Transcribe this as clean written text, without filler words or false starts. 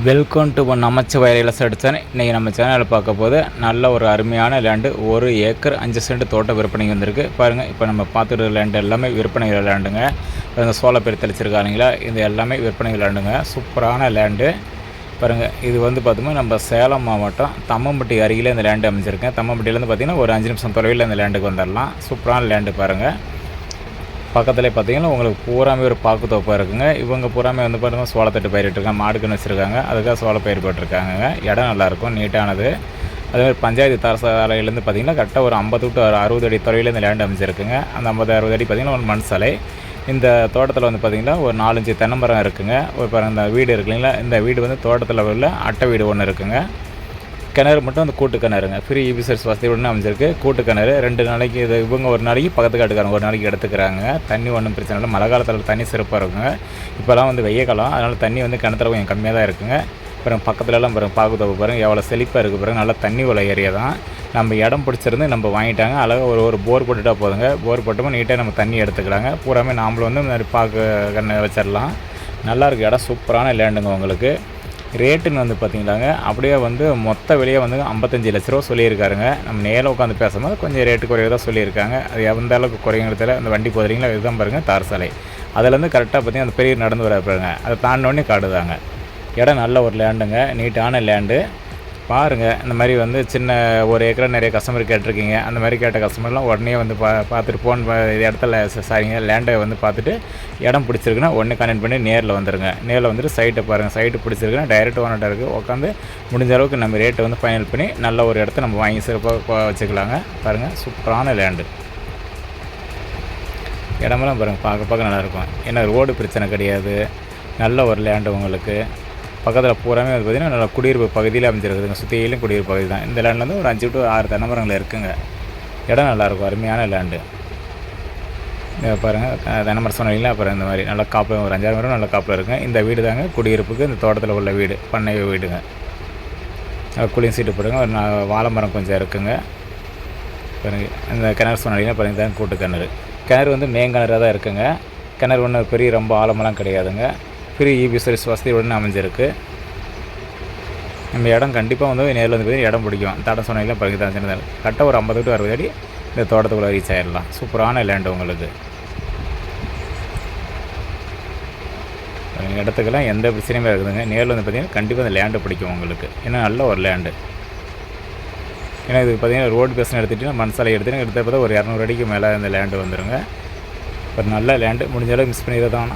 Welcome to Namachivaya real estate channel. இன்றைக்கி நம்ம சேனலில் பார்க்க போது நல்ல ஒரு அருமையான லேண்டு, 1 ஏக்கர் 5 சென்ட் தோட்ட விற்பனை வந்திருக்கு பாருங்கள். இப்போ நம்ம பார்த்துட்டு லேண்டு எல்லாமே விற்பனை லேண்டுங்க. பாருங்கள், சோளப்பயிர் தெளிச்சிருக்காங்களா, இது எல்லாமே விற்பனை லேண்டுங்க. சூப்பரான லேண்டு பாருங்கள். இது வந்து பார்த்தோம்னா நம்ம சேலம் மாவட்டம் தம்மம்பட்டி அருகில் இந்த லேண்டு அமைச்சிருக்கேன். தம்மம்பட்டியிலேருந்து பார்த்திங்கன்னா ஒரு 5 நிமிஷம் தொலைவில் இந்த லேண்டுக்கு வந்துடலாம். சூப்பரான லேண்டு பாருங்கள். பக்கத்தில் பார்த்தீங்கன்னா உங்களுக்கு பூராமே ஒரு பாக்கு தோப்பாக இருக்குங்க. இவங்க பூராமே வந்து பார்த்தீங்கன்னா சோளத்தட்டு பயிரிட்டுருக்காங்க, மாடுக்குன்னு வச்சுருக்காங்க. அதுக்காக சோள பயிர் போட்டிருக்காங்க. இடம் நல்லாயிருக்கும், நீட்டானது. அதேமாதிரி பஞ்சாயத்து தரசாலையிலேருந்து பார்த்திங்கன்னா கரெக்டாக ஒரு 50 to 60 அடி தொலைவில் இந்த லேண்ட் அமைச்சிருக்குங்க. அந்த 50-60 அடி பார்த்திங்கன்னா ஒரு மண் சாலை. இந்த தோட்டத்தில் வந்து பார்த்திங்கன்னா ஒரு 4-5 தென்னை மரம் இருக்குங்க. ஒரு பாருங்கள், இந்த வீடு இருக்கு இல்லைங்களா, இந்த வீடு வந்து தோட்டத்தில் உள்ள அட்டை வீடு ஒன்று இருக்குங்க. கிணறு மட்டும் அந்த கூட்டு கிணறுங்க, ஃப்ரீ இபி சர்வீஸ் வசதியுடன் அமைச்சிருக்கு. கூட்டு கிணறு 2 நாளைக்கு இது இவங்க ஒரு நாளைக்கு பக்கத்து காட்டுக்காரங்க ஒரு நாளைக்கு எடுத்துக்கிறாங்க. தண்ணி ஒன்றும் பிரச்சனை இல்லை. மழை காலத்தில் தண்ணி சிறப்பாக இருக்குங்க. இப்போலாம் வந்து வெய்ய காலம், அதனால் தண்ணி வந்து கிணத்துல கொஞ்சம் கம்மியாக தான் இருக்குங்க. அப்புறம் பக்கத்துலலாம் பாருங்கள், பாக்கு தோப்பு பாருங்கள் எவ்வளோ செழிப்பாக இருக்குது பாருங்கள். நல்லா தண்ணி உள்ள ஏரியா தான். நம்ம இடம் பிடிச்சிருந்து நம்ம வாங்கிட்டாங்க. அழகாக ஒரு போர் போட்டுட்டா போதுங்க. போர் போட்டோமோ நீட்டாக நம்ம தண்ணி எடுத்துக்கலாங்க. பூராமே நாமளும் வந்து இந்த மாதிரி பாக்கு கண்ணை வச்சிடலாம். நல்லாயிருக்கு இடம். சூப்பரான லேண்டுங்க. உங்களுக்கு ரேட்டுன்னு வந்து பார்த்திங்களாங்க, அப்படியே வந்து மொத்த விலையை வந்து 55 லட்ச ரூபா சொல்லியிருக்காருங்க. நம்ம நேரில் உட்காந்து பேசும்போது கொஞ்சம் ரேட்டு குறைவாக தான் சொல்லியிருக்காங்க. அது எந்த அளவுக்கு குறைங்கிறதுல அந்த வண்டி போதுறீங்களா, இதுதான் பாருங்கள் தார் சாலை. அதுலேருந்து கரெக்டாக பார்த்திங்கன்னா அந்த பெரிய நடந்து வர பாருங்க, அதை தாண்டினோடனே காடுதாங்க. இடம் நல்ல ஒரு லேண்டுங்க, நீட்டான லேண்டு பாருங்கள். இந்த மாதிரி வந்து சின்ன 1 ஏக்கரை நிறைய கஸ்டமர் கேட்டிருக்கீங்க. அந்த மாதிரி கேட்ட கஸ்டமர்லாம் உடனே வந்து பார்த்துட்டு இடத்துல சாரிங்க லேண்டை வந்து பார்த்துட்டு இடம் பிடிச்சிருக்குன்னா உடனே கனெக்ட் பண்ணி நேரில் வந்துடுங்க. நேரில் வந்துட்டு சைட்டை பாருங்கள். சைட்டு பிடிச்சிருக்குன்னா டைரெக்ட் ஓனர்கிட்ட இருக்குது, உட்காந்து முடிஞ்ச அளவுக்கு நம்ம ரேட்டை வந்து ஃபைனல் பண்ணி நல்ல ஒரு இடத்த நம்ம வாங்கி சிறப்பாக வச்சுக்கலாங்க. பாருங்கள், சூப்பரான லேண்டு. இடமெல்லாம் பாருங்கள், பார்க்க நல்லாயிருக்கும். ஏன்னா ரோடு பிரச்சனை கிடையாது. நல்ல ஒரு லேண்டு உங்களுக்கு. பக்கத்தில் பூராமே வந்து பார்த்திங்கன்னா நல்லா குடியிருப்பு பகுதியில் அமைஞ்சிருக்குதுங்க. சுற்றியிலும் குடியிருப்பு பகுதி தான். இந்த லேண்டில் வந்து ஒரு 5 to 6 தென்னை மரங்கள் இருக்குங்க. இடம் நல்லாயிருக்கும், அருமையான லேண்டு. பாருங்கள், தென்னை மரம் சொன்னீங்களா, அப்புறம் இந்த மாதிரி நல்லா காப்பில் ஒரு 5-6 மரம் நல்ல காப்பில் இருக்குங்க. இந்த வீடு தாங்க குடியிருப்புக்கு இந்த தோட்டத்தில் உள்ள வீடு, பண்ணை வீடுங்க. கூலிங் சீட்டு போடுங்க. ஒரு வாழை மரம் கொஞ்சம் இருக்குங்க. பாருங்கள், இந்த கிணறு சொன்னீங்கன்னா பாருங்கள், தான் கூட்டு கிணறு. கிணறு வந்து மேங்கிணறாக தான் இருக்குங்க. கிணறு ஒன்றும் பெரிய ரொம்ப ஆழமெல்லாம் கிடையாதுங்க. ஃப்ரீ இபி சர்வீஸ் வசதியுடன் அமைஞ்சிருக்கு. நம்ம இடம் கண்டிப்பாக வந்து நேரில் வந்து போய் இடம் பிடிக்கும். தடம் சொன்னீங்கன்னா பகுதி தான் சின்னதாக கரெக்டாக ஒரு 50 to 60 அடி இந்த தோட்டத்துக்குள்ளே ரீச் ஆகிடலாம். சூப்பரான லேண்டு உங்களுக்கு. இடத்துக்கெல்லாம் எந்த பிரச்சனையுமே இருக்குதுங்க. நேரில் வந்து பார்த்திங்கன்னா கண்டிப்பாக அந்த லேண்டை பிடிக்கும் உங்களுக்கு. ஏன்னா நல்ல ஒரு லேண்டு. ஏன்னா இது பார்த்திங்கன்னா ரோடு பேசணும் எடுத்துகிட்டிங்கன்னா மண் சாலை எடுத்துகிட்டு பார்த்தா ஒரு 200 அடிக்கு மேலே இந்த லேண்டு வந்துடுங்க. ஒரு நல்ல லேண்டு. முடிஞ்ச அளவுக்கு மிஸ் பண்ணிட தான்.